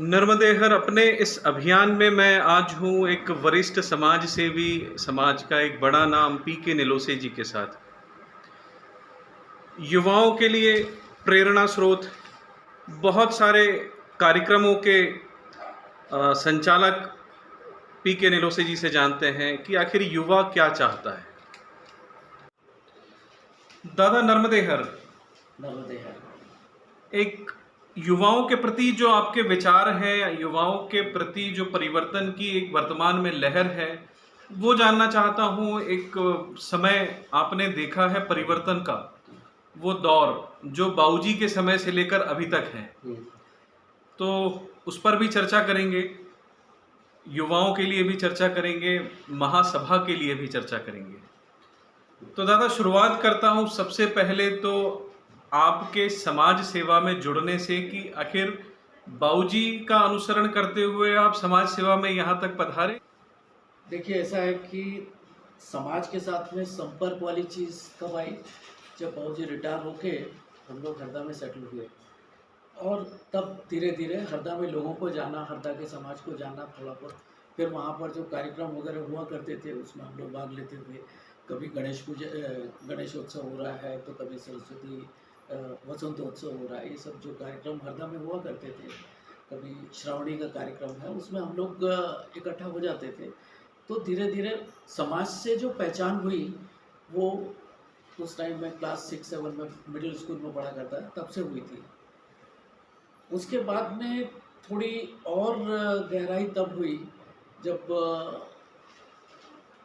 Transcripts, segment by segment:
नर्मदेहर अपने इस अभियान में मैं आज हूँ एक वरिष्ठ समाज सेवी, समाज का एक बड़ा नाम पीके निलोसे जी के साथ। युवाओं के लिए प्रेरणा स्रोत, बहुत सारे कार्यक्रमों के संचालक पीके निलोसे जी से जानते हैं कि आखिर युवा क्या चाहता है। दादा नर्मदेहर, एक युवाओं के प्रति जो आपके विचार हैं, युवाओं के प्रति जो परिवर्तन की एक वर्तमान में लहर है, वो जानना चाहता हूँ। एक समय आपने देखा है परिवर्तन का, वो दौर जो बाबूजी के समय से लेकर अभी तक है, तो उस पर भी चर्चा करेंगे, युवाओं के लिए भी चर्चा करेंगे, महासभा के लिए भी चर्चा करेंगे। तो दादा शुरुआत करता हूँ सबसे पहले तो आपके समाज सेवा में जुड़ने से कि आखिर बाबूजी का अनुसरण करते हुए आप समाज सेवा में यहाँ तक पधारे। देखिए, ऐसा है कि समाज के साथ में संपर्क वाली चीज़ कब आई, जब बाबूजी रिटायर होके हम लोग हरदा में सेटल हुए और तब धीरे धीरे हरदा में लोगों को जाना, हरदा के समाज को जाना थोड़ा बहुत। फिर वहाँ पर जो कार्यक्रम वगैरह हुआ करते थे उसमें हम लोग भाग लेते थे। कभी गणेशोत्सव हो रहा है तो कभी सरस्वती वसंतोत्सव हो रहा है। ये सब जो कार्यक्रम हरदा में हुआ करते थे, कभी श्रावणी का कार्यक्रम है उसमें हम लोग इकट्ठा हो जाते थे। तो धीरे धीरे समाज से जो पहचान हुई वो उस टाइम में क्लास 6-7 में मिडिल स्कूल में पढ़ा करता है तब से हुई थी। उसके बाद में थोड़ी और गहराई तब हुई जब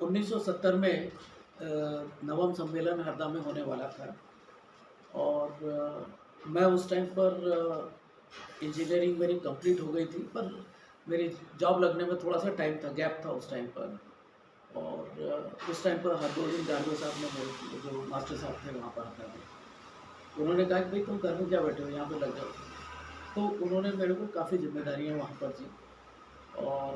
1970 में नवम सम्मेलन हरदा में होने वाला था और मैं उस टाइम पर इंजीनियरिंग मेरी कंप्लीट हो गई थी, पर मेरी जॉब लगने में थोड़ा सा टाइम था, गैप था उस टाइम पर। और उस टाइम पर हरगोविंद गांधी साहब ने मेरे जो मास्टर साहब थे वहाँ पर हरदा में, उन्होंने कहा कि भाई तुम घर में क्या बैठे हो, यहाँ पे लग जाओ। तो उन्होंने मेरे को काफ़ी जिम्मेदारियाँ वहाँ पर दी और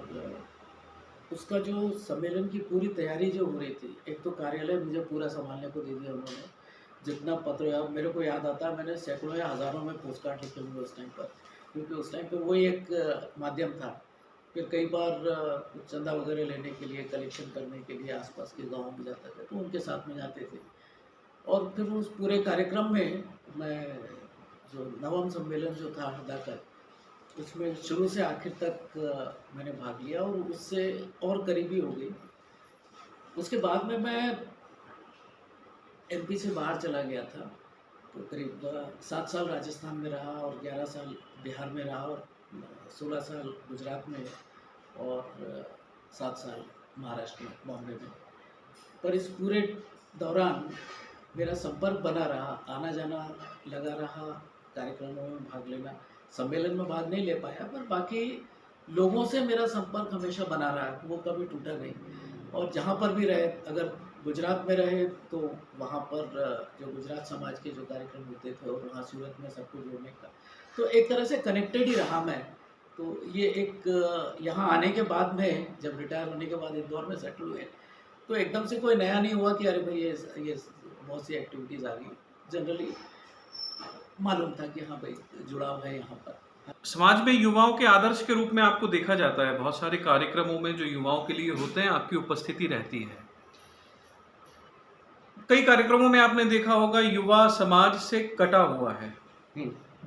उसका जो सम्मेलन की पूरी तैयारी जो हो रही थी, एक तो कार्यालय मुझे पूरा संभालने को दे दिया उन्होंने। जितना पत्र मेरे को याद आता है, मैंने सैकड़ों या हज़ारों में पोस्ट कार्ड लिखे हुए उस टाइम पर, क्योंकि उस टाइम पर वही एक माध्यम था। फिर कई बार चंदा वगैरह लेने के लिए, कलेक्शन करने के लिए आसपास के गाँव में जाते थे तो उनके साथ में जाते थे। और फिर उस पूरे कार्यक्रम में मैं जो नवम सम्मेलन जो था हरदा का, उसमें शुरू से आखिर तक मैंने भाग लिया और उससे और करीबी हो गई। उसके बाद में मैं एमपी से बाहर चला गया था, तो करीब 7 साल राजस्थान में रहा और 11 साल बिहार में रहा और 16 साल गुजरात में और 7 साल महाराष्ट्र में, बॉम्बे में। पर इस पूरे दौरान मेरा संपर्क बना रहा, आना जाना लगा रहा, कार्यक्रमों में भाग लेना। सम्मेलन में भाग नहीं ले पाया पर बाकी लोगों से मेरा संपर्क हमेशा बना रहा, वो कभी टूटा नहीं। और जहाँ पर भी रहे, अगर गुजरात में रहे तो वहाँ पर जो गुजरात समाज के जो कार्यक्रम होते थे और वहाँ सूरत में सबको जोड़ने का, तो एक तरह से कनेक्टेड ही रहा मैं। तो ये एक यहाँ आने के बाद में, जब रिटायर होने के बाद इंदौर में सेटल हुए, तो एकदम से कोई नया नहीं हुआ कि अरे भाई ये बहुत सी एक्टिविटीज़ आ गई। जनरली मालूम था कि हाँ भाई जुड़ाव है यहाँ पर। समाज में युवाओं के आदर्श के रूप में आपको देखा जाता है, बहुत सारे कार्यक्रमों में जो युवाओं के लिए होते हैं आपकी उपस्थिति रहती है। कई कार्यक्रमों में आपने देखा होगा युवा समाज से कटा हुआ है,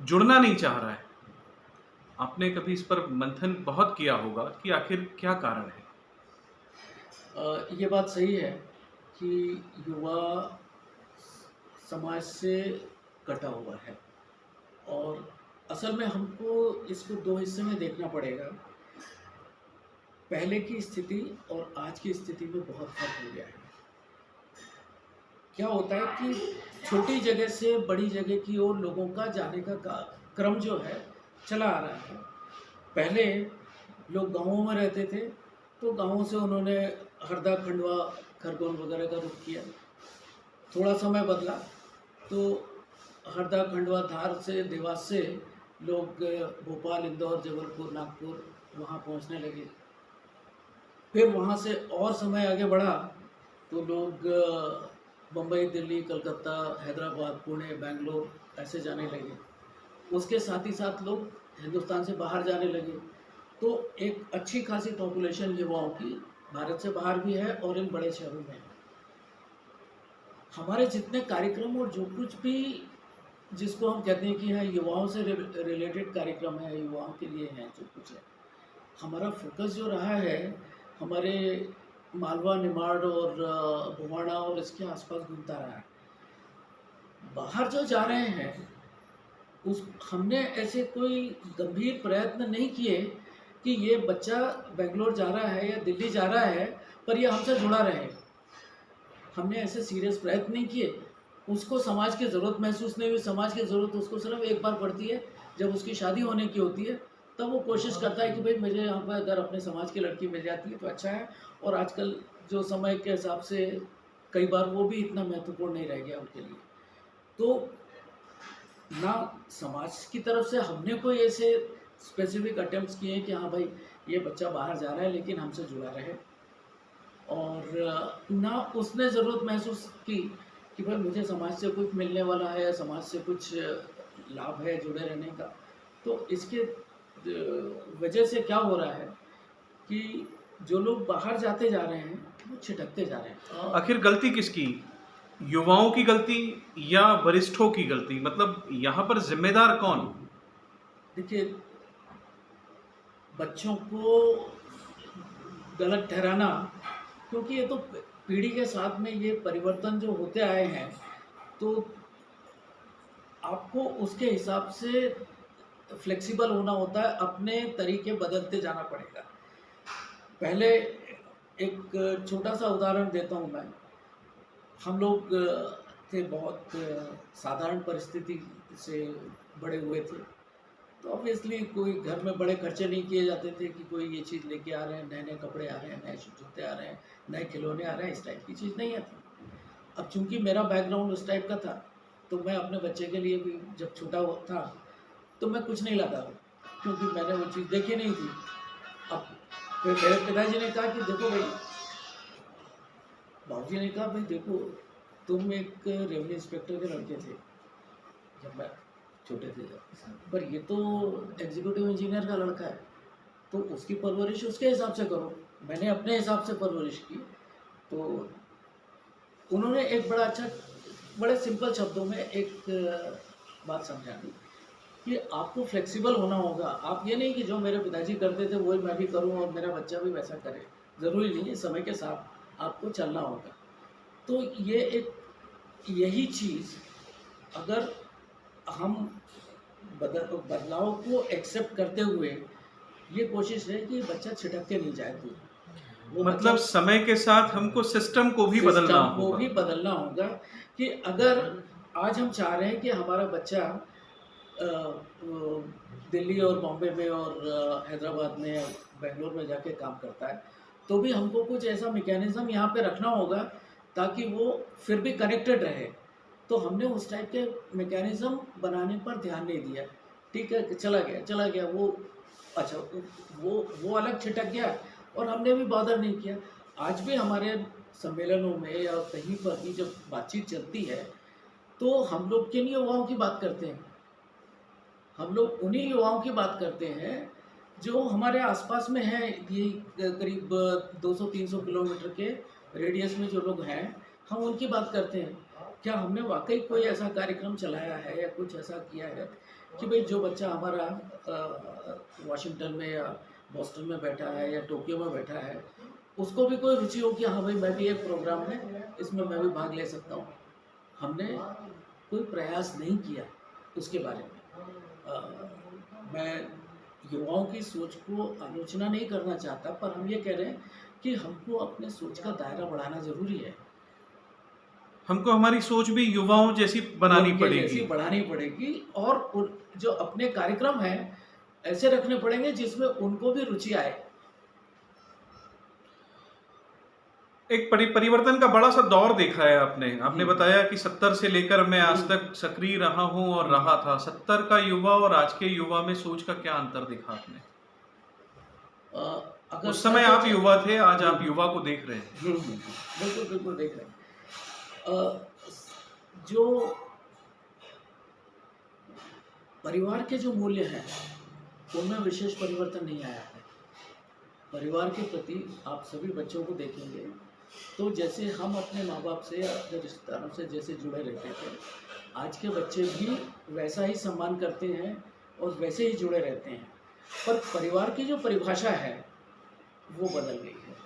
जुड़ना नहीं चाह रहा है। आपने कभी इस पर मंथन बहुत किया होगा कि आखिर क्या कारण है? ये बात सही है कि युवा समाज से कटा हुआ है और असल में हमको इसको दो हिस्से में देखना पड़ेगा। पहले की स्थिति और आज की स्थिति में बहुत फर्क हो गया है। क्या होता है कि छोटी जगह से बड़ी जगह की ओर लोगों का जाने का क्रम जो है चला आ रहा है। पहले लोग गाँवों में रहते थे तो गाँवों से उन्होंने हरदा, खंडवा, खरगोन वगैरह का रुख किया। थोड़ा समय बदला तो हरदा, खंडवा, धार से, देवास से लोग भोपाल, इंदौर, जबलपुर, नागपुर वहाँ पहुँचने लगे। फिर वहाँ से और समय आगे बढ़ा तो लोग बम्बई, दिल्ली, कलकत्ता, हैदराबाद, पुणे, बेंगलोर ऐसे जाने लगे। उसके साथ ही साथ लोग हिंदुस्तान से बाहर जाने लगे, तो एक अच्छी खासी पॉपुलेशन युवाओं की भारत से बाहर भी है और इन बड़े शहरों में है। हमारे जितने कार्यक्रम और जो कुछ भी जिसको हम कहते हैं कि हाँ युवाओं से रिलेटेड कार्यक्रम है, युवाओं के लिए हैं जो कुछ है, हमारा फोकस जो रहा है हमारे मालवा, निमाड़ और भुवाड़ा और इसके आसपास घूमता रहा है। बाहर जो जा रहे हैं उस हमने ऐसे कोई गंभीर प्रयत्न नहीं किए कि ये बच्चा बेंगलोर जा रहा है या दिल्ली जा रहा है पर ये हमसे जुड़ा रहे। हमने ऐसे सीरियस प्रयत्न नहीं किए। उसको समाज की ज़रूरत महसूस नहीं हुई। समाज की ज़रूरत उसको सिर्फ एक बार पड़ती है जब उसकी शादी होने की होती है, तब वो कोशिश करता है कि भाई मुझे यहाँ पर अगर अपने समाज की लड़की मिल जाती है तो अच्छा है। और आजकल जो समय के हिसाब से कई बार वो भी इतना महत्वपूर्ण नहीं रह गया उनके लिए। तो ना समाज की तरफ से हमने कोई ऐसे स्पेसिफिक अटेम्प्ट्स किए हैं कि हाँ भाई ये बच्चा बाहर जा रहा है लेकिन हमसे जुड़ा रहे, और ना उसने ज़रूरत महसूस की कि भाई मुझे समाज से कुछ मिलने वाला है या समाज से कुछ लाभ है जुड़े रहने का। तो इसके वजह से क्या हो रहा है कि जो लोग बाहर जाते जा रहे हैं वो छिटकते जा रहे हैं। आखिर गलती किसकी? युवाओं की गलती या वरिष्ठों की गलती? मतलब यहाँ पर जिम्मेदार कौन? देखिए, बच्चों को गलत ठहराना, क्योंकि ये तो पीढ़ी के साथ में ये परिवर्तन जो होते आए हैं, तो आपको उसके हिसाब से फ्लेक्सिबल होना होता है, अपने तरीके बदलते जाना पड़ेगा। पहले एक छोटा सा उदाहरण देता हूँ मैं। हम लोग थे बहुत साधारण परिस्थिति से बड़े हुए थे, तो ऑब्वियसली कोई घर में बड़े खर्चे नहीं किए जाते थे कि कोई ये चीज़ लेके आ रहे हैं, नए नए कपड़े आ रहे हैं, नए जूते आ रहे हैं, नए खिलौने आ रहे हैं, इस टाइप की चीज़ नहीं आती। अब चूंकि मेरा बैकग्राउंड उस टाइप का था, तो मैं अपने बच्चे के लिए भी जब छोटा था तो मैं कुछ नहीं लाता, क्योंकि मैंने वो चीज़ देखी नहीं थी। अब फिर मेरे पिताजी ने कहा कि देखो भाई, बाबूजी ने कहा भाई देखो, तुम एक रेवेन्यू इंस्पेक्टर के लड़के थे जब मैं छोटे थे जब, पर ये तो एग्जीक्यूटिव इंजीनियर का लड़का है, तो उसकी परवरिश उसके हिसाब से करो। मैंने अपने हिसाब से परवरिश की। तो उन्होंने एक बड़ा अच्छा, बड़े सिंपल शब्दों में एक बात समझा दी कि आपको फ्लेक्सिबल होना होगा। आप ये नहीं कि जो मेरे पिताजी करते थे वही मैं भी करूं और मेरा बच्चा भी वैसा करे, ज़रूरी नहीं है। समय के साथ आपको चलना होगा। तो ये एक यही चीज़ अगर हम बदलाव को एक्सेप्ट करते हुए, ये कोशिश है कि बच्चा छिटक के नहीं जाए दूर। वो मतलब समय के साथ हमको सिस्टम को भी बदलना सिस्टम को भी होगा। बदलना होगा कि अगर आज हम चाह रहे हैं कि हमारा बच्चा दिल्ली और बॉम्बे में और हैदराबाद में, बेंगलोर में जाके काम करता है, तो भी हमको कुछ ऐसा मैकेनिज्म यहाँ पे रखना होगा ताकि वो फिर भी कनेक्टेड रहे। तो हमने उस टाइप के मैकेनिज्म बनाने पर ध्यान नहीं दिया। ठीक है, चला गया वो, अच्छा वो अलग छिटक गया और हमने भी बॉदर नहीं किया। आज भी हमारे सम्मेलनों में या कहीं पर भी जब बातचीत चलती है तो हम लोग किन युवाओं की बात करते हैं? हम लोग उन्हीं युवाओं की बात करते हैं जो हमारे आसपास में हैं। ये करीब 200-300 किलोमीटर के रेडियस में जो लोग हैं, हम उनकी बात करते हैं। क्या हमने वाकई कोई ऐसा कार्यक्रम चलाया है या कुछ ऐसा किया है कि भाई जो बच्चा हमारा वाशिंगटन में या बॉस्टन में बैठा है या टोक्यो में बैठा है, उसको भी कोई रुचि हो कि हाँ भाई मैं भी एक प्रोग्राम है, इसमें मैं भी भाग ले सकता हूँ? हमने कोई प्रयास नहीं किया उसके बारे में। मैं युवाओं की सोच को आलोचना नहीं करना चाहता, पर हम ये कह रहे हैं कि हमको अपने सोच का दायरा बढ़ाना ज़रूरी है। हमको हमारी सोच भी युवाओं जैसी बनानी उनके पड़ेगी। जैसी बढ़ानी पड़ेगी और जो अपने कार्यक्रम हैं ऐसे रखने पड़ेंगे जिसमें उनको भी रुचि आए। एक परिवर्तन का बड़ा सा दौर देखा है आपने बताया कि 70 से लेकर मैं आज तक सक्रिय रहा हूं और रहा था। 70 का युवा और आज के युवा में सोच का क्या अंतर देखा आपने? अगर उस समय आप युवा थे, आज आप युवा को देख रहे हैं। बिल्कुल बिल्कुल देख रहे हैं। जो परिवार के जो मूल्य हैं उनमें विशेष परिवर्तन नहीं आया है। परिवार के प्रति आप सभी बच्चों को देखेंगे तो जैसे हम अपने माँ बाप से या अपने रिश्तेदारों से जैसे जुड़े रहते थे, आज के बच्चे भी वैसा ही सम्मान करते हैं और वैसे ही जुड़े रहते हैं। पर परिवार की जो परिभाषा है वो बदल गई है।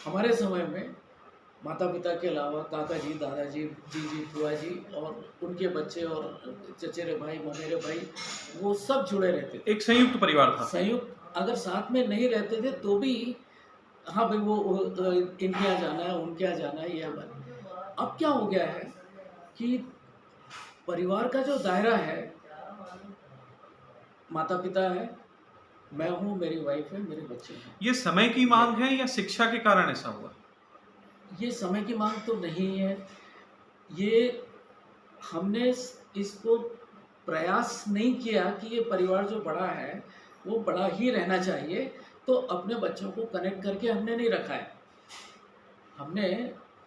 हमारे समय में माता पिता के अलावा काका जी, दादाजी, जीजी, बुआ जी और उनके बच्चे और चचेरे भाई, ममेरे भाई, वो सब जुड़े रहते थे। एक संयुक्त परिवार था। संयुक्त अगर साथ में नहीं रहते थे तो भी हाँ भाई वो इनके यहाँ जाना है, उनके यहाँ जाना है, यह बात। अब क्या हो गया है कि परिवार का जो दायरा है, माता पिता है, मैं हूँ, मेरी वाइफ है, मेरे बच्चे हैं। ये समय की मांग है या शिक्षा के कारण ऐसा हुआ? ये समय की मांग तो नहीं है, ये हमने इसको प्रयास नहीं किया कि ये परिवार जो बड़ा है वो बड़ा ही रहना चाहिए, तो अपने बच्चों को कनेक्ट करके हमने नहीं रखा है। हमने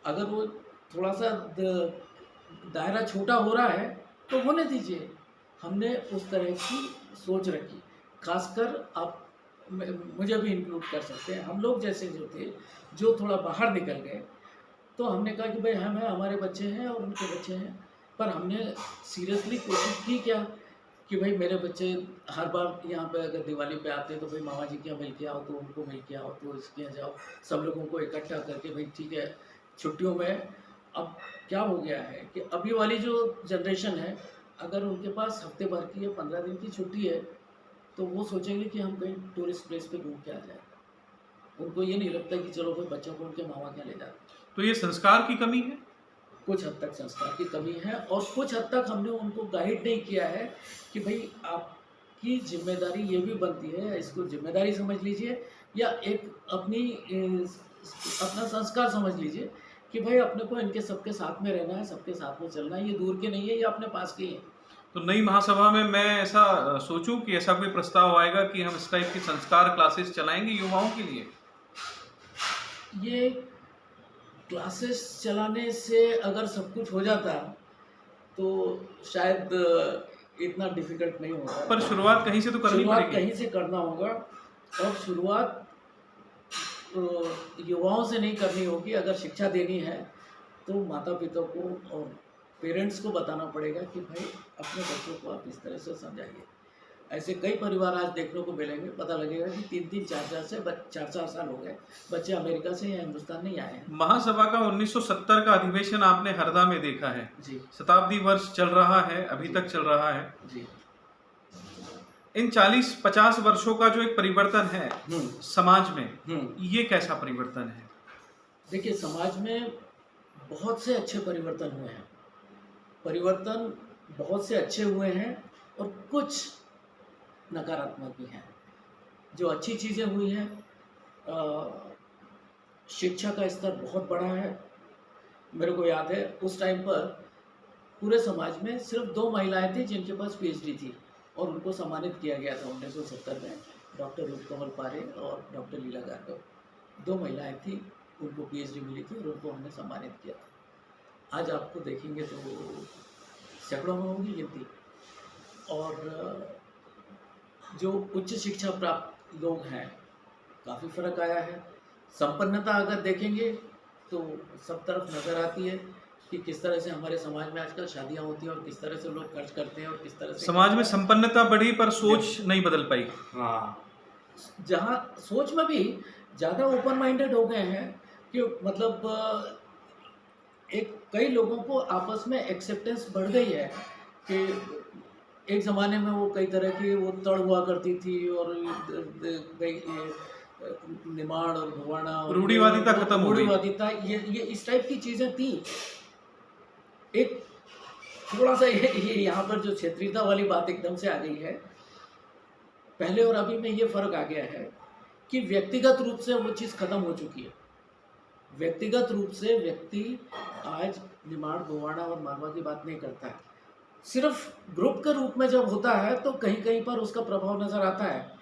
अगर वो थोड़ा सा दायरा छोटा हो रहा है तो होने दीजिए, हमने उस तरह की सोच रखी। खासकर आप मुझे भी इंक्लूड कर सकते हैं, हम लोग जैसे जो थे जो थोड़ा बाहर निकल गए तो हमने कहा कि भाई हमारे बच्चे हैं और उनके बच्चे हैं, पर हमने सीरियसली कोशिश की क्या कि भाई मेरे बच्चे हर बार यहाँ पे अगर दिवाली पे आते हैं तो भाई मामा जी के यहाँ मिल के आओ, तो उनको मिल के आओ, तो इसके यहाँ जाओ, सब लोगों को इकट्ठा करके भाई ठीक है छुट्टियों में। अब क्या हो गया है कि अभी वाली जो जनरेशन है, अगर उनके पास हफ्ते भर की या 15 दिन की छुट्टी है तो वो सोचेंगे कि हम कहीं टूरिस्ट प्लेस पे घूम के आ जाए। उनको ये नहीं लगता कि चलो भाई बच्चों को उनके मामा क्या ले जाते। तो ये संस्कार की कमी है? कुछ हद तक संस्कार की कमी है और कुछ हद तक हमने उनको गाइड नहीं किया है कि भाई आपकी जिम्मेदारी ये भी बनती है, इसको जिम्मेदारी समझ लीजिए या एक अपना संस्कार समझ लीजिए कि भाई अपने को इनके सबके साथ में रहना है, सबके साथ में चलना है, ये दूर के नहीं है, ये अपने पास के ही है। तो नई महासभा में मैं ऐसा सोचूं कि ऐसा कोई प्रस्ताव आएगा कि हम इस टाइप की संस्कार क्लासेस चलाएंगे युवाओं के लिए? ये क्लासेस चलाने से अगर सब कुछ हो जाता तो शायद इतना डिफिकल्ट नहीं होता, पर शुरुआत कहीं से तो करनी शुरुआत पड़ेगी। कहीं से करना होगा और शुरुआत युवाओं से नहीं करनी होगी। अगर शिक्षा देनी है तो माता पिता को और पेरेंट्स को बताना पड़ेगा कि भाई अपने बच्चों को आप इस तरह से समझाइए। ऐसे कई परिवार आज देखने को मिलेंगे, पता लगेगा कि 3-3, 4-4 साल हो गए बच्चे अमेरिका से या हिंदुस्तान नहीं आए हैं। महासभा का 1970 का अधिवेशन आपने हरदा में देखा है जी शताब्दी वर्ष चल रहा है, अभी तक चल रहा है जी। इन 40-50 वर्षों का जो एक परिवर्तन है समाज में, ये कैसा परिवर्तन है? देखिए समाज में बहुत से अच्छे परिवर्तन हुए हैं, परिवर्तन बहुत से अच्छे हुए हैं और कुछ नकारात्मक भी हैं। जो अच्छी चीज़ें हुई हैं, शिक्षा का स्तर बहुत बड़ा है। मेरे को याद है उस टाइम पर पूरे समाज में सिर्फ 2 महिलाएं थी जिनके पास पीएचडी थी और उनको सम्मानित किया गया था 1970 में, डॉक्टर रूपकमल पारे और डॉक्टर लीला गार्गव। 2 महिलाएं थी, उनको पीएचडी मिली थी और उनको हमने सम्मानित किया था। आज आपको देखेंगे तो सैकड़ों में होंगी गिनती। और जो उच्च शिक्षा प्राप्त लोग हैं, काफ़ी फर्क आया है। संपन्नता अगर देखेंगे तो सब तरफ नज़र आती है कि किस तरह से हमारे समाज में आजकल शादियां होती हैं और किस तरह से लोग खर्च करते हैं और किस तरह से समाज में संपन्नता बढ़ी पर सोच नहीं बदल पाई। हाँ, जहाँ सोच में भी ज़्यादा ओपन माइंडेड हो गए हैं कि मतलब कई लोगों को आपस में एक्सेप्टेंस बढ़ गई है कि एक ज़माने में वो कई तरह की वो तड़ हुआ करती थी और निमाड़ और भवाना और रूढ़िवादिता खत्म हो गई। रूढ़िवादिता ये इस टाइप की चीज़ें थी। एक थोड़ा सा ये यहाँ पर जो क्षेत्रीयता वाली बात एकदम से आ गई है। पहले और अभी में ये फ़र्क आ गया है कि व्यक्तिगत रूप से वो चीज़ ख़त्म हो चुकी है। व्यक्तिगत रूप से व्यक्ति आज निमाड़ भवाना और मारवा की बात नहीं करता है। सिर्फ ग्रुप के रूप में जब होता है तो कहीं कहीं पर उसका प्रभाव नज़र आता है।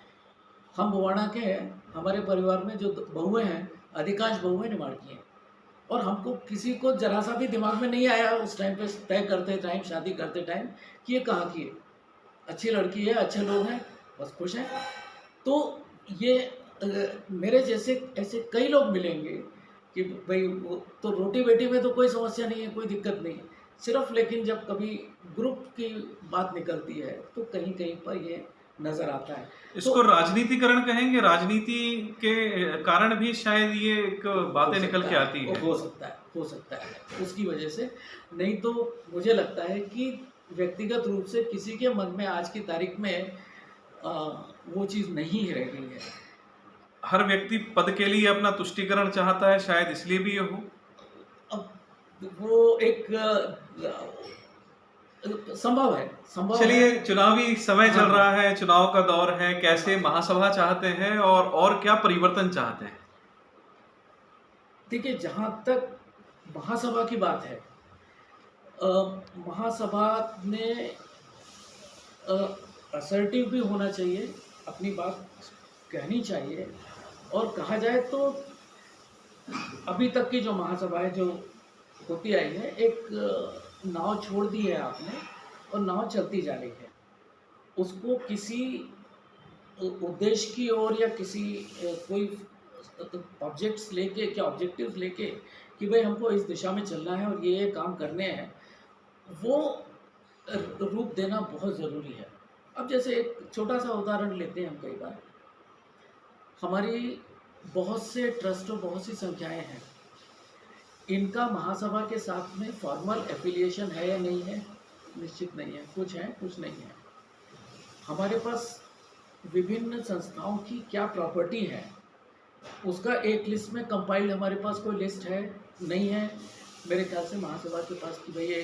हम भवाना के हैं, हमारे परिवार में जो बहुएं हैं अधिकांश बहुएं निमाड़ की हैं और हमको किसी को जरा सा भी दिमाग में नहीं आया उस टाइम पे तय करते टाइम, शादी करते टाइम कि ये कहाँ की है, अच्छी लड़की है, अच्छे लोग हैं, बस खुश हैं। तो ये मेरे जैसे ऐसे कई लोग मिलेंगे कि भाई वो तो रोटी-बेटी में तो कोई समस्या नहीं है, कोई दिक्कत नहीं है। सिर्फ़ लेकिन जब कभी ग्रुप की बात निकलती है, तो कहीं-कहीं पर ये नज़र आता है। इसको तो राजनीतिकरण कहेंगे, राजनीति के कारण भी शायद ये एक हो बातें निकल सकता के है, आती वो हैं। हो सकता है, उसकी वजह से। नहीं तो मुझे लगता है कि व्यक्तिगत रूप से किसी के मन में आज की तारीख में अ, वो चीज़ नहीं रह गई है। हर व्यक्ति पद के लिए अपना तुष्टीकरण चाहता है, शायद इसलिए भी ये हो। अब वो एक संभव है। चलिए, चुनावी समय हाँ, चल हाँ। रहा है, चुनाव का दौर है, कैसे महासभा चाहते हैं और क्या परिवर्तन चाहते हैं? देखिए, जहाँ तक महासभा की बात है, महासभा ने असर्टिव भी होना चाहिए, अपनी बात कहनी चाहिए। और कहा जाए तो अभी तक की जो महासभाएँ जो होती आई है, एक नाव छोड़ दी है आपने और नाव चलती जा रही है। उसको किसी उद्देश्य की ओर या किसी कोई ऑब्जेक्ट्स लेके क्या ऑब्जेक्टिव्स लेके कि भाई हमको इस दिशा में चलना है और ये काम करने हैं, वो रूप देना बहुत ज़रूरी है। अब जैसे एक छोटा-सा उदाहरण लेते हैं हम कई बार, हमारी बहुत से ट्रस्ट और बहुत सी संख्याएँ हैं। इनका महासभा के साथ में फॉर्मल एफ़िलिएशन है या नहीं है? निश्चित नहीं है। कुछ है, कुछ नहीं है। हमारे पास विभिन्न संस्थाओं की क्या प्रॉपर्टी है, उसका एक लिस्ट में कंपाइल्ड हमारे पास कोई लिस्ट है? नहीं है। मेरे ख्याल से महासभा के पास कि भई ये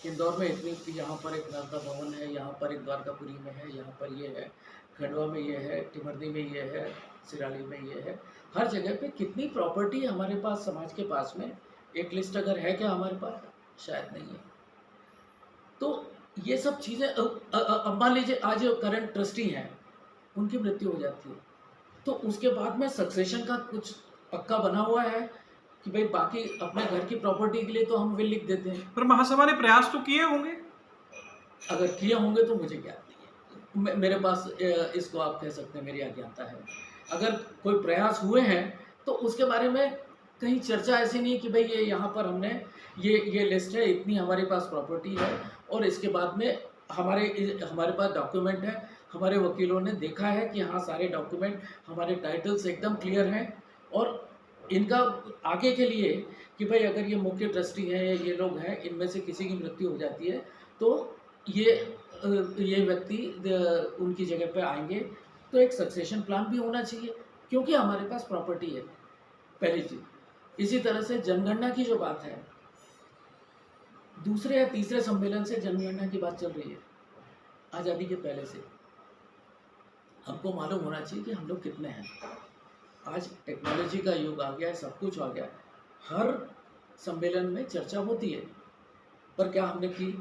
इंदौर में इतनी, यहाँ पर एक नालंदा भवन है, यहाँ पर एक द्वारकापुरी में है, यहाँ पर ये है, खंडवा में ये है, टिमरनी में ये है, सिराली में ये है। हर जगह पे कितनी प्रॉपर्टी है हमारे पास, समाज के पास में, एक लिस्ट अगर है क्या हमारे पास? शायद नहीं है। तो ये सब चीज़ें अब मान लीजिए आज जो करंट ट्रस्टी हैं, उनकी मृत्यु हो जाती है, तो उसके बाद में सक्सेशन का कुछ पक्का बना हुआ है कि भाई बाकी अपने घर की प्रॉपर्टी के लिए तो हम विल लिख देते हैं। पर महासभा ने प्रयास तो किए होंगे? अगर किए होंगे तो मुझे ज्ञात नहीं है। मेरे पास इसको आप कह सकते हैं मेरी अज्ञानता है। अगर कोई प्रयास हुए हैं तो उसके बारे में कहीं चर्चा ऐसी नहीं कि भाई ये यहाँ पर हमने ये लिस्ट है, इतनी हमारे पास प्रॉपर्टी है और इसके बाद में हमारे पास डॉक्यूमेंट है, हमारे वकीलों ने देखा है कि हाँ सारे डॉक्यूमेंट हमारे टाइटल्स एकदम क्लियर हैं और इनका आगे के लिए कि भाई अगर ये मुख्य ट्रस्टी हैं या ये लोग हैं, इनमें से किसी की मृत्यु हो जाती है तो ये व्यक्ति उनकी जगह पे आएंगे। तो एक सक्सेशन प्लान भी होना चाहिए क्योंकि हमारे पास प्रॉपर्टी है, पहली चीज़। इसी तरह से जनगणना की जो बात है, दूसरे या तीसरे सम्मेलन से जनगणना की बात चल रही है आज़ादी के पहले से। हमको मालूम होना चाहिए कि हम लोग कितने हैं। आज टेक्नोलॉजी का युग आ गया है, सब कुछ आ गया है, हर सम्मेलन में चर्चा होती है, पर क्या हमने की?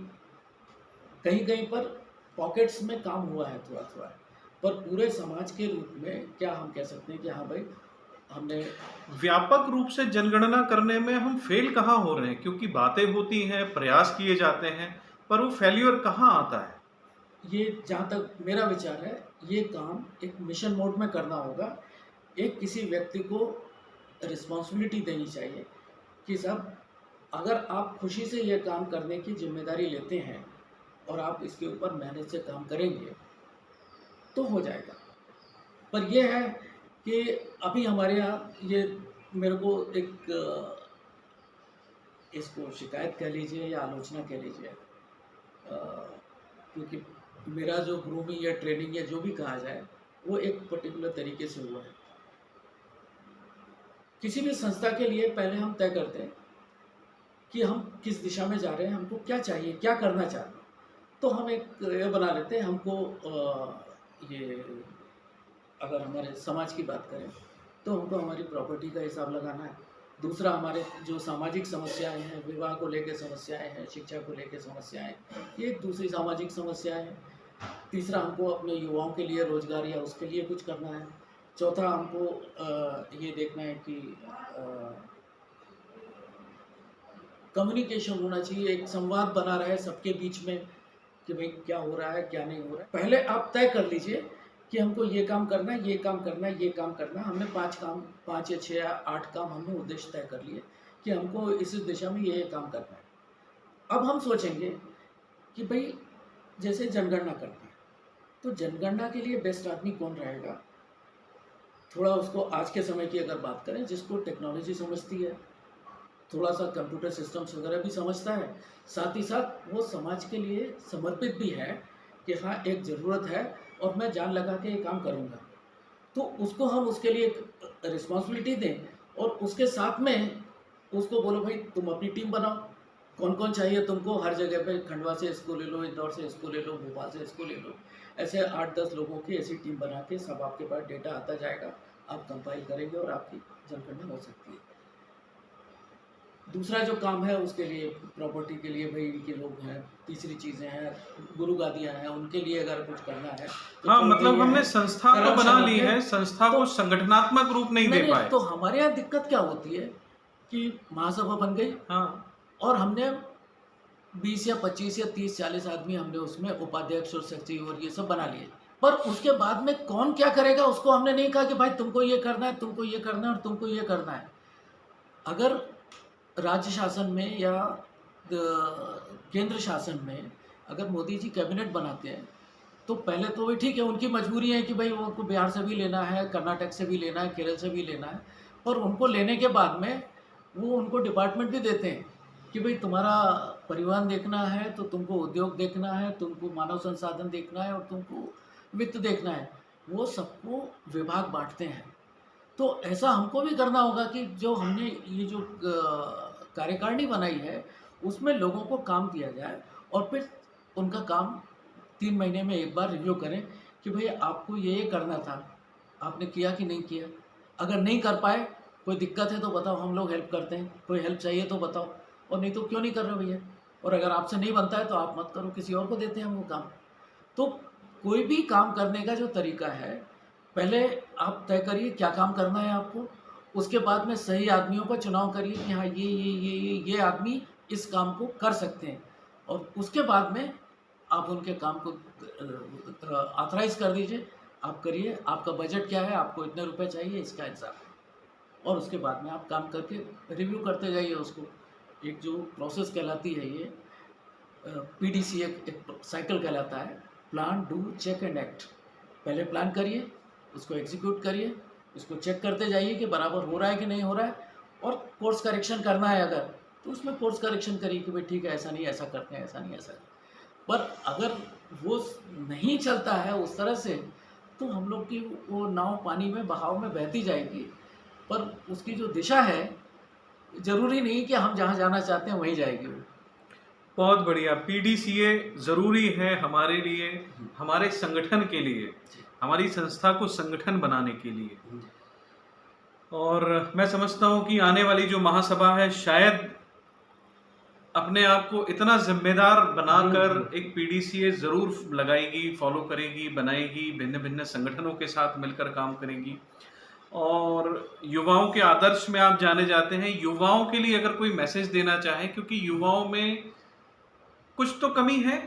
कहीं-कहीं पर पॉकेट्स में काम हुआ है थोड़ा-थोड़ा, पर पूरे समाज के रूप में क्या हम कह सकते हैं कि हाँ भाई हमने व्यापक रूप से जनगणना करने में हम फेल कहाँ हो रहे हैं? क्योंकि बातें होती हैं, प्रयास किए जाते हैं, पर वो फेल्योर कहाँ आता है? ये जहाँ तक मेरा विचार है, ये काम एक मिशन मोड में करना होगा। एक किसी व्यक्ति को रिस्पॉन्सिबिलिटी देनी चाहिए कि साहब अगर आप खुशी से ये काम करने की ज़िम्मेदारी लेते हैं और आप इसके ऊपर मेहनत से काम करेंगे, तो हो जाएगा। पर ये है कि अभी हमारे यहाँ ये मेरे को एक इसको शिकायत कह लीजिए या आलोचना कह लीजिए, क्योंकि मेरा जो ग्रूमिंग या ट्रेनिंग या जो भी कहा जाए, वो एक पर्टिकुलर तरीके से हुआ है। किसी भी संस्था के लिए पहले हम तय करते हैं कि हम किस दिशा में जा रहे हैं, हमको क्या चाहिए, क्या करना चाहते हैं। तो हम एक ये बना लेते हैं, हमको ये अगर हमारे समाज की बात करें तो हमको हमारी प्रॉपर्टी का हिसाब लगाना है। दूसरा हमारे जो सामाजिक समस्याएं हैं, विवाह को लेकर समस्याएं हैं, शिक्षा को लेकर समस्याएं, ये एक दूसरी सामाजिक समस्याएं हैं। तीसरा हमको अपने युवाओं के लिए रोजगार या उसके लिए कुछ करना है। चौथा हमको ये देखना है कि कम्युनिकेशन होना चाहिए, एक संवाद बना रहे सबके बीच में कि भाई क्या हो रहा है क्या नहीं हो रहा है। पहले आप तय कर लीजिए कि हमको ये काम करना है, ये काम करना है, ये काम करना है। हमने 5 या 6 या 8 काम हमने उद्देश्य तय कर लिए कि हमको इस दिशा में ये काम करना है। अब हम सोचेंगे कि भाई जैसे जनगणना करना है, तो जनगणना के लिए बेस्ट आदमी कौन रहेगा। थोड़ा उसको आज के समय की अगर बात करें, जिसको टेक्नोलॉजी समझती है, थोड़ा सा कंप्यूटर सिस्टम्स वगैरह भी समझता है, साथ ही साथ वो समाज के लिए समर्पित भी है कि हाँ एक ज़रूरत है और मैं जान लगा के ये काम करूँगा। तो उसको हम उसके लिए एक रिस्पॉन्सिबिलिटी दें और उसके साथ में उसको बोलो भाई तुम अपनी टीम बनाओ, कौन कौन चाहिए तुमको। हर जगह पे खंडवा से इसको ले लो, इंदौर से इसको ले लो, भोपाल से इसको ले लो, ऐसे 8-10 लोगों की ऐसी टीम बना के सब आपके पास डेटा आता जाएगा, आप कंपाइल करेंगे और आपकी जनगणना हो सकती है। दूसरा जो काम है उसके लिए प्रॉपर्टी के लिए भाई इनके लोग हैं, तीसरी चीज़ें हैं, गुरु गादियाँ हैं, उनके लिए अगर कुछ करना है तो हाँ, चलो मतलब ये हमने है। संस्था तो बना ली है, संस्था को संगठनात्मक रूप नहीं दे पाए। तो हमारे यहाँ दिक्कत क्या होती है कि महासभा बन गई हाँ, और हमने 20 या 25 या 30-40 आदमी हमने उसमें उपाध्यक्ष और सचिव और ये सब बना लिए, पर उसके बाद में कौन क्या करेगा उसको हमने नहीं कहा कि भाई तुमको ये करना है, तुमको ये करना है और तुमको ये करना है। अगर राज्य शासन में या केंद्र शासन में अगर मोदी जी कैबिनेट बनाते हैं तो पहले तो वही ठीक है, उनकी मजबूरी है कि भाई उनको बिहार से भी लेना है, कर्नाटक से भी लेना है, केरल से भी लेना है, और उनको लेने के बाद में वो उनको डिपार्टमेंट भी देते हैं कि भाई तुम्हारा परिवहन देखना है तो तुमको उद्योग देखना है, तुमको मानव संसाधन देखना है और तुमको वित्त देखना है। वो सबको विभाग बांटते हैं। तो ऐसा हमको भी करना होगा कि जो हमने ये जो कार्यकारिणी बनाई है उसमें लोगों को काम दिया जाए और फिर उनका काम 3 महीने में एक बार रिव्यू करें कि भाई आपको ये करना था, आपने किया कि नहीं किया। अगर नहीं कर पाए, कोई दिक्कत है तो बताओ, हम लोग हेल्प करते हैं, कोई हेल्प चाहिए तो बताओ, और नहीं तो क्यों नहीं कर रहे भैया। और अगर आपसे नहीं बनता है तो आप मत करो, किसी और को देते हैं हम वो काम। तो कोई भी काम करने का जो तरीका है, पहले आप तय करिए क्या काम करना है आपको, उसके बाद में सही आदमियों का चुनाव करिए कि हाँ ये आदमी इस काम को कर सकते हैं, और उसके बाद में आप उनके काम को ऑथराइज कर दीजिए, आप करिए, आपका बजट क्या है, आपको इतने रुपए चाहिए, इसका हिसाब, और उसके बाद में आप काम करके रिव्यू करते जाइए उसको। एक जो प्रोसेस कहलाती है ये PDCA एक साइकिल कहलाता है, plan do check and act. पहले प्लान करिए, उसको एग्जीक्यूट करिए, उसको चेक करते जाइए कि बराबर हो रहा है कि नहीं हो रहा है, और कोर्स करेक्शन करना है अगर तो उसमें कोर्स करेक्शन करिए कि भाई ठीक है ऐसा नहीं ऐसा करते हैं, ऐसा नहीं ऐसा। पर अगर वो नहीं चलता है उस तरह से तो हम लोग की वो नाव पानी में बहाव में बहती जाएगी, पर उसकी जो दिशा है ज़रूरी नहीं कि हम जहाँ जाना चाहते हैं वहीं जाएगी वो। बहुत बढ़िया। PDCA ज़रूरी है हमारे लिए, हमारे संगठन के लिए, हमारी संस्था को संगठन बनाने के लिए। और मैं समझता हूँ कि आने वाली जो महासभा है शायद अपने आप को इतना जिम्मेदार बनाकर एक PDCA ज़रूर लगाएगी, फॉलो करेगी, बनाएगी, भिन्न भिन्न संगठनों के साथ मिलकर काम करेगी। और युवाओं के आदर्श में आप जाने जाते हैं, युवाओं के लिए अगर कोई मैसेज देना चाहे, क्योंकि युवाओं में कुछ तो कमी है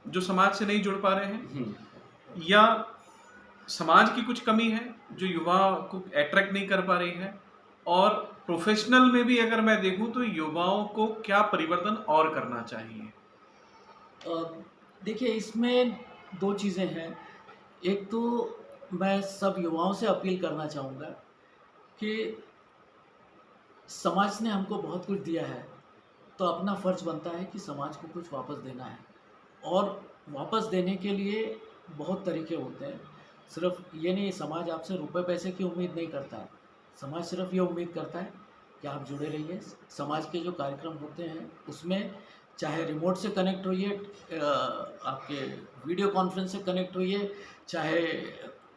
जो समाज से नहीं जुड़ पा रहे हैं, या समाज की कुछ कमी है जो युवा को अट्रैक्ट नहीं कर पा रही है, और प्रोफेशनल में भी अगर मैं देखूं तो युवाओं को क्या परिवर्तन और करना चाहिए। देखिए इसमें 2 चीज़ें हैं। एक तो मैं सब युवाओं से अपील करना चाहूँगा कि समाज ने हमको बहुत कुछ दिया है, तो अपना फ़र्ज़ बनता है कि समाज को कुछ वापस देना है, और वापस देने के लिए बहुत तरीके होते हैं। सिर्फ ये नहीं, समाज आपसे रुपए पैसे की उम्मीद नहीं करता है, समाज सिर्फ ये उम्मीद करता है कि आप जुड़े रहिए। समाज के जो कार्यक्रम होते हैं उसमें चाहे रिमोट से कनेक्ट होइए, आपके वीडियो कॉन्फ्रेंस से कनेक्ट होइए, चाहे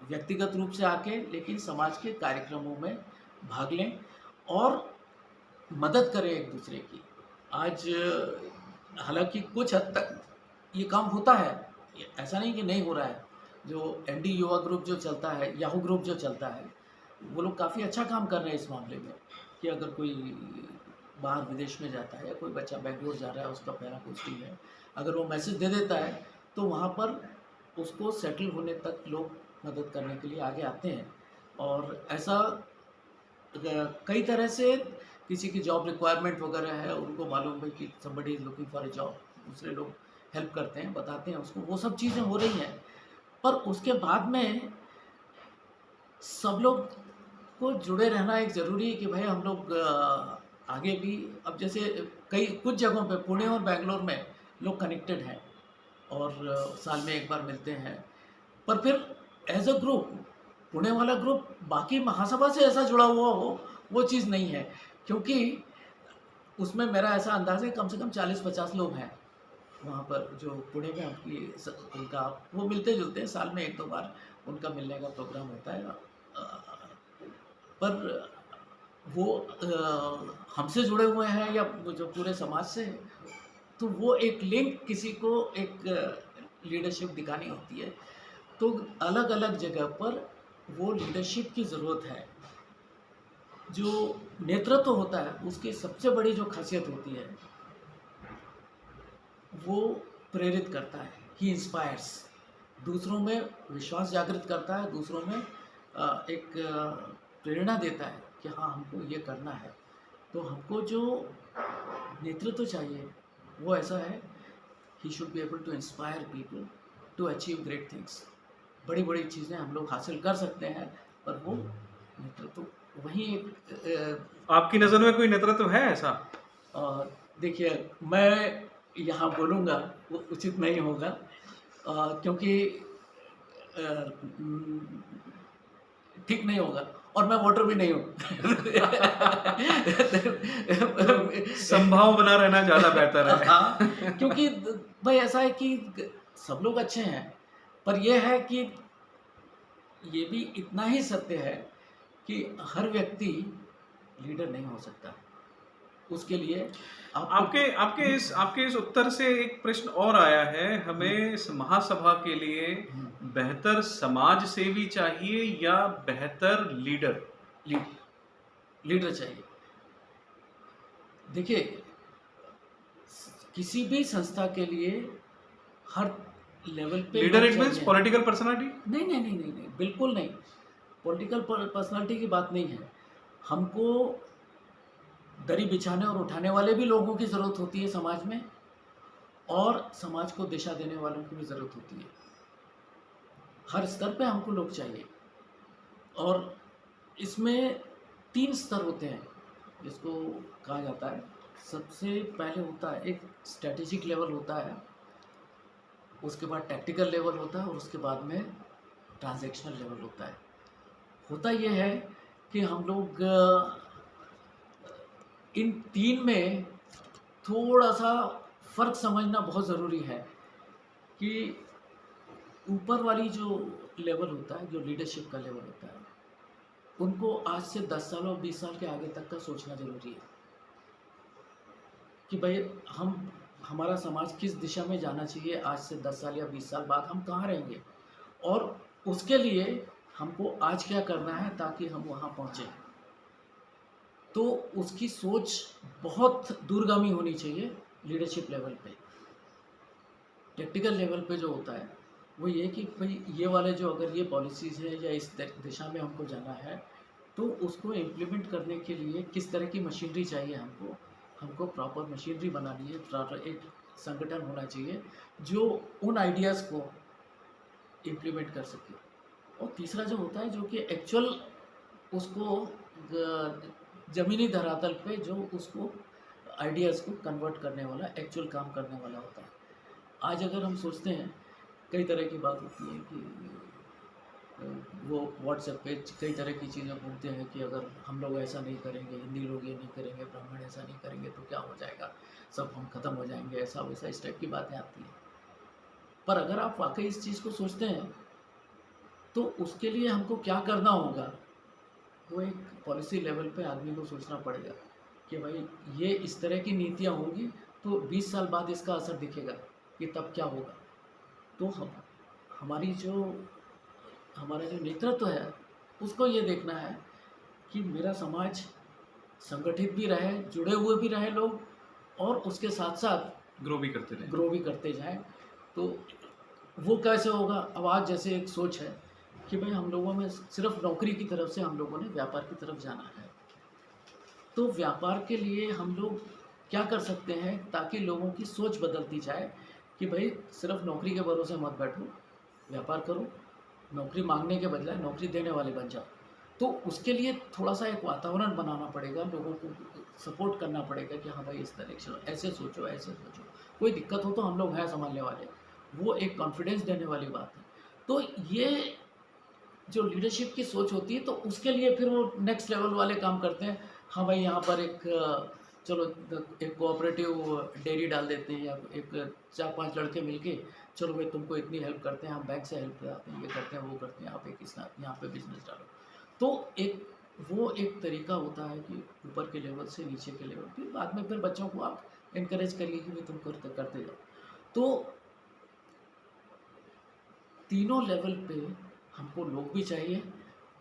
व्यक्तिगत रूप से आके, लेकिन समाज के कार्यक्रमों में भाग लें और मदद करें एक दूसरे की। आज हालांकि कुछ हद तक ये काम होता है, ऐसा नहीं कि नहीं हो रहा है। जो ND युवा ग्रुप जो चलता है, याहू ग्रुप जो चलता है, वो लोग काफ़ी अच्छा काम कर रहे हैं इस मामले में कि अगर कोई बाहर विदेश में जाता है, या कोई बच्चा बेंगलोर जा रहा है, उसका पहला पोस्टिंग है, अगर वो मैसेज दे देता है तो वहाँ पर उसको सेटल होने तक लोग मदद करने के लिए आगे आते हैं। और ऐसा कई तरह से किसी की जॉब रिक्वायरमेंट वगैरह है, उनको मालूम है कि somebody is looking for a job, दूसरे लोग हेल्प करते हैं, बताते हैं उसको, वो सब चीज़ें हो रही हैं। पर उसके बाद में सब लोग को जुड़े रहना एक ज़रूरी है कि भाई हम लोग आगे भी, अब जैसे कई कुछ जगहों पे पुणे और बैंगलोर में लोग कनेक्टेड हैं और साल में एक बार मिलते हैं, पर फिर एज अ ग्रुप पुणे वाला ग्रुप बाकी महासभा से ऐसा जुड़ा हुआ हो, वो चीज़ नहीं है। क्योंकि उसमें मेरा ऐसा अंदाज़ है कम से कम 40-50 लोग हैं वहाँ पर, जो पुणे में उनका वो मिलते जुलते हैं, साल में एक दो बार उनका मिलने का प्रोग्राम होता है। पर वो हमसे जुड़े हुए हैं या जो पूरे समाज से हैं, तो वो एक लिंक किसी को एक लीडरशिप दिखानी होती है, तो अलग अलग जगह पर वो लीडरशिप की ज़रूरत है। जो नेतृत्व होता है उसकी सबसे बड़ी जो खासियत होती है, वो प्रेरित करता है, ही इंस्पायर्स, दूसरों में विश्वास जागृत करता है, दूसरों में एक प्रेरणा देता है कि हाँ हमको ये करना है। तो हमको जो नेतृत्व चाहिए वो ऐसा है, he should be able to inspire people to achieve great things. बड़ी बड़ी चीज़ें हम लोग हासिल कर सकते हैं, पर वो नेतृत्व वही एक आपकी नज़र में कोई नेतृत्व है ऐसा? देखिए, मैं यहाँ बोलूँगा वो उचित नहीं होगा, क्योंकि ठीक नहीं होगा और मैं वोटर भी नहीं हूँ। संभाव बना रहना ज़्यादा बेहतर है। हाँ, क्योंकि भाई ऐसा है कि सब लोग अच्छे हैं, पर यह है कि ये भी इतना ही सत्य है कि हर व्यक्ति लीडर नहीं हो सकता। उसके लिए आपके इस उत्तर से एक प्रश्न और आया है, हमें इस महासभा के लिए बेहतर समाज सेवी चाहिए या बेहतर लीडर? लीडर चाहिए। देखिए, किसी भी संस्था के लिए हर लेवल पे leader it means political personality? नहीं नहीं नहीं नहीं नहीं, बिल्कुल नहीं। पॉलिटिकल पर्सनालिटी की बात नहीं है। हमको दरी बिछाने और उठाने वाले भी लोगों की ज़रूरत होती है समाज में, और समाज को दिशा देने वालों की भी ज़रूरत होती है। हर स्तर पे हमको लोग चाहिए, और इसमें 3 स्तर होते हैं जिसको कहा जाता है। सबसे पहले होता है एक स्ट्रैटेजिक लेवल होता है, उसके बाद टैक्टिकल लेवल होता है, और उसके बाद में ट्रांजैक्शनल लेवल होता है। होता ये है कि हम लोग इन 3 में थोड़ा-सा फ़र्क समझना बहुत ज़रूरी है कि ऊपर वाली जो लेवल होता है, जो लीडरशिप का लेवल होता है, उनको आज से 10 साल और 20 साल के आगे तक का सोचना ज़रूरी है कि भाई हमारा समाज किस दिशा में जाना चाहिए, आज से 10 साल या 20 साल बाद हम कहाँ रहेंगे, और उसके लिए हमको आज क्या करना है ताकि हम वहाँ पहुँचें। तो उसकी सोच बहुत दूरगामी होनी चाहिए लीडरशिप लेवल पे। टैक्टिकल लेवल पे जो होता है वो ये कि भाई ये वाले जो अगर ये पॉलिसीज़ है या इस दिशा में हमको जाना है, तो उसको इम्प्लीमेंट करने के लिए किस तरह की मशीनरी चाहिए हमको प्रॉपर मशीनरी बनानी है, प्रॉपर एक संगठन होना चाहिए जो उन आइडियाज़ को इम्प्लीमेंट कर सके। और तीसरा जो होता है जो कि एक्चुअल उसको ज़मीनी धरातल पे जो उसको आइडियाज़ को कन्वर्ट करने वाला, एक्चुअल काम करने वाला होता है। आज अगर हम सोचते हैं, कई तरह की बात होती है कि वो व्हाट्सएप पे कई तरह की चीज़ें बोलते हैं कि अगर हम लोग ऐसा नहीं करेंगे, हिंदी लोग ये नहीं करेंगे, ब्राह्मण ऐसा नहीं करेंगे तो क्या हो जाएगा, सब हम ख़त्म हो जाएंगे, ऐसा वैसा इस टाइप की बातें आती हैं। पर अगर आप वाकई इस चीज़ को सोचते हैं तो उसके लिए हमको क्या करना होगा, वो एक पॉलिसी लेवल पे आदमी को सोचना पड़ेगा कि भाई ये इस तरह की नीतियाँ होंगी तो 20 साल बाद इसका असर दिखेगा कि तब क्या होगा। तो हमारा जो नेतृत्व है उसको ये देखना है कि मेरा समाज संगठित भी रहे, जुड़े हुए भी रहे लोग, और उसके साथ साथ ग्रो भी करते रहे। ग्रो भी करते जाएं। तो वो कैसे होगा? अब आज जैसे एक सोच है कि भाई हम लोगों में सिर्फ नौकरी की तरफ से हम लोगों ने व्यापार की तरफ जाना है। तो व्यापार के लिए हम लोग क्या कर सकते हैं ताकि लोगों की सोच बदलती जाए कि भाई सिर्फ नौकरी के भरोसे मत बैठो, व्यापार करो, नौकरी मांगने के बजाय नौकरी देने वाले बन जाओ। तो उसके लिए थोड़ा-सा एक वातावरण बनाना पड़ेगा, लोगों को सपोर्ट करना पड़ेगा कि हाँ भाई इस तरह से ऐसे सोचो, ऐसे सोचो। कोई दिक्कत हो तो हम लोग हैं सँभालने वाले। वो एक कॉन्फिडेंस देने वाली बात है। तो ये जो लीडरशिप की सोच होती है तो उसके लिए फिर वो नेक्स्ट लेवल वाले काम करते हैं। हाँ भाई यहाँ पर एक चलो एक कोऑपरेटिव डेयरी डाल देते हैं, या एक 4-5 लड़के मिलके चलो भाई तुमको इतनी हेल्प करते हैं, हम बैंक से हेल्प कराते हैं, ये करते हैं, वो करते हैं, आप एक इस यहाँ पे बिज़नेस डालो। तो वो एक तरीका होता है कि ऊपर के लेवल से नीचे के लेवल, फिर बाद में फिर बच्चों को आप एनकरेज करिए कि भाई तुम करते जाओ। तो तीनों लेवल पे हमको लोग भी चाहिए,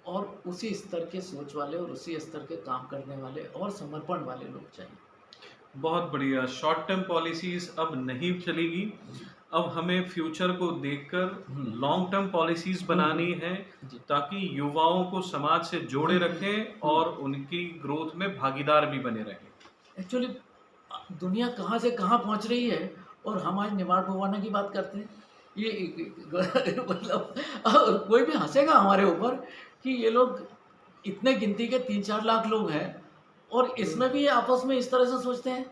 और उसी स्तर के सोच वाले और उसी स्तर के काम करने वाले और समर्पण वाले लोग चाहिए। बहुत बढ़िया। शॉर्ट टर्म पॉलिसीज़ अब नहीं चलेगी। अब हमें फ्यूचर को देखकर लॉन्ग टर्म पॉलिसीज़ बनानी है, जी। ताकि युवाओं को समाज से जोड़े रखें और उनकी ग्रोथ में भागीदार भी बने रहें। एक्चुअली दुनिया कहाँ से कहाँ पहुँच रही है, और हम आज निमाड़ भगवाना की बात करते हैं। ये मतलब और कोई भी हँसेगा हमारे ऊपर कि ये लोग इतने गिनती के 3-4 लाख लोग हैं, और इसमें भी ये आपस में इस तरह से सोचते हैं।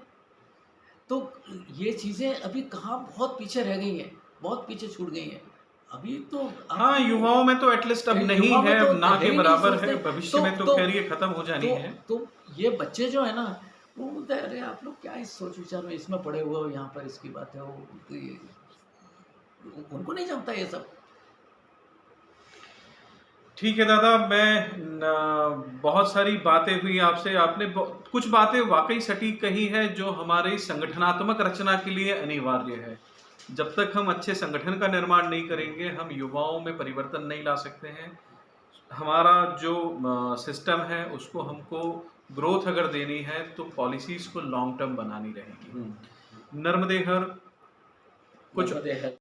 तो ये चीज़ें अभी कहाँ बहुत पीछे रह गई हैं, बहुत पीछे छूट गई हैं। अभी तो हाँ, युवाओं में तो एटलीस्ट अब नहीं युवा में है, तो अब ना है के ही नहीं बराबर सोचते। है। भविष्य में तो खैर ये खत्म हो जानी है। तो ये बच्चे जो है ना, वो बोलते हैं अरे आप लोग क्या इस सोच विचार में इसमें पड़े हुए हो, यहाँ पर इसकी बात है, वो तो ये उनको नहीं जमता ये सब। ठीक है दादा, बहुत सारी बातें हुई आपसे। आपने कुछ बातें वाकई सटीक कही है जो हमारी संगठनात्मक रचना के लिए अनिवार्य है। जब तक हम अच्छे संगठन का निर्माण नहीं करेंगे, हम युवाओं में परिवर्तन नहीं ला सकते हैं। हमारा जो सिस्टम है उसको हमको ग्रोथ अगर देनी है तो पॉलिसीज़ को लॉन्ग टर्म बनानी रहेगी। नर्मदे हर कुछ नर्मदे हर।